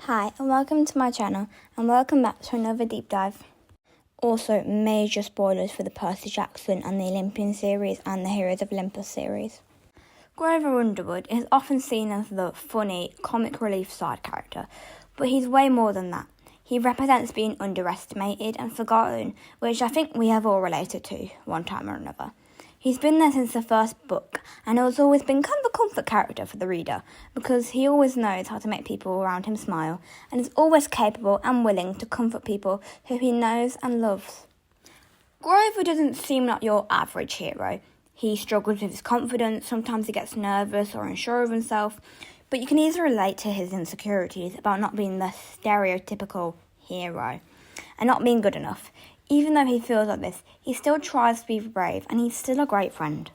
Hi and welcome to my channel and welcome back to another deep dive. Also, major spoilers for the Percy Jackson and the Olympian series and the Heroes of Olympus series. Grover Underwood is often seen as the funny, comic relief side character, but he's way more than that. He represents being underestimated and forgotten, which I think we have all related to one time or another. He's been there since the first book and has always been kind of a comfort character for the reader because he always knows how to make people around him smile and is always capable and willing to comfort people who he knows and loves. Grover doesn't seem like your average hero. He struggles with his confidence, sometimes he gets nervous or unsure of himself, but you can easily relate to his insecurities about not being the stereotypical hero and not being good enough. Even though he feels like this, he still tries to be brave and he's still a great friend.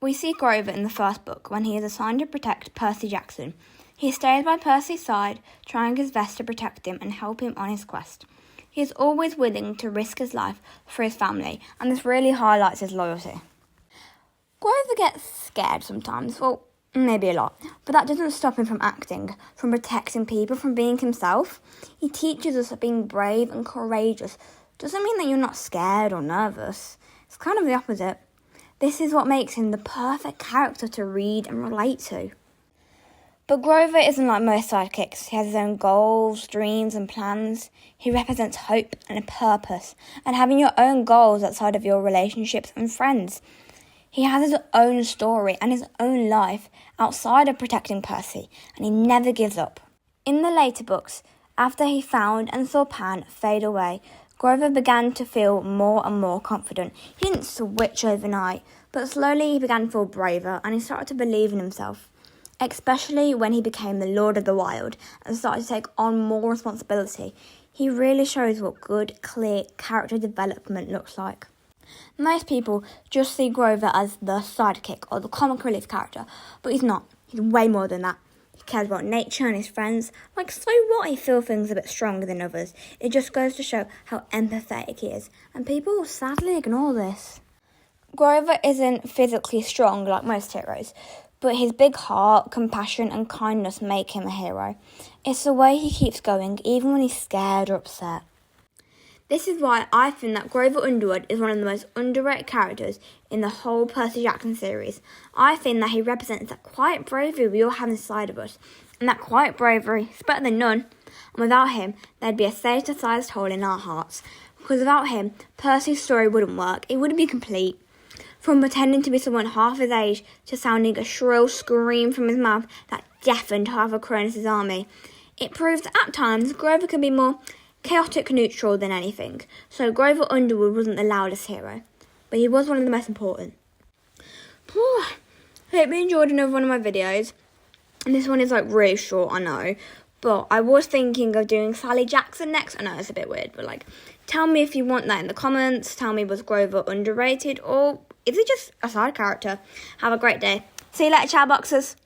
We see Grover in the first book when he is assigned to protect Percy Jackson. He stays by Percy's side, trying his best to protect him and help him on his quest. He is always willing to risk his life for his family, and this really highlights his loyalty. Grover gets scared sometimes, well, maybe a lot, but that doesn't stop him from acting, from protecting people, from being himself. He teaches us that being brave and courageous doesn't mean that you're not scared or nervous. It's kind of the opposite. This is what makes him the perfect character to read and relate to. But Grover isn't like most sidekicks. He has his own goals, dreams and plans. He represents hope and a purpose and having your own goals outside of your relationships and friends. He has his own story and his own life outside of protecting Percy, and he never gives up. In the later books, after he found and saw Pan fade away, Grover began to feel more and more confident. He didn't switch overnight, but slowly he began to feel braver and he started to believe in himself, especially when he became the Lord of the Wild and started to take on more responsibility. He really shows what good, clear character development looks like. Most people just see Grover as the sidekick or the comic relief character, but he's not. He's way more than that. He cares about nature and his friends. Like, so what he feels things a bit stronger than others? It just goes to show how empathetic he is, and people sadly ignore this. Grover isn't physically strong like most heroes, but his big heart, compassion and kindness make him a hero. It's the way he keeps going even when he's scared or upset. This is why I think that Grover Underwood is one of the most underrated characters in the whole Percy Jackson series. I think that he represents that quiet bravery we all have inside of us, and that quiet bravery is better than none. And without him, there'd be a theatre-sized hole in our hearts. Because without him, Percy's story wouldn't work. It wouldn't be complete. From pretending to be someone half his age to sounding a shrill scream from his mouth that deafened half of Cronus' army, it proves that at times Grover can be more chaotic neutral than anything. So Grover Underwood wasn't the loudest hero, but he was one of the most important. Hope you enjoyed another one of my videos. And this one is like really short, I know. But I was thinking of doing Sally Jackson next. I know it's a bit weird, but like, tell me if you want that in the comments. Tell me, was Grover underrated or is it just a side character? Have a great day. See you later, chat boxers.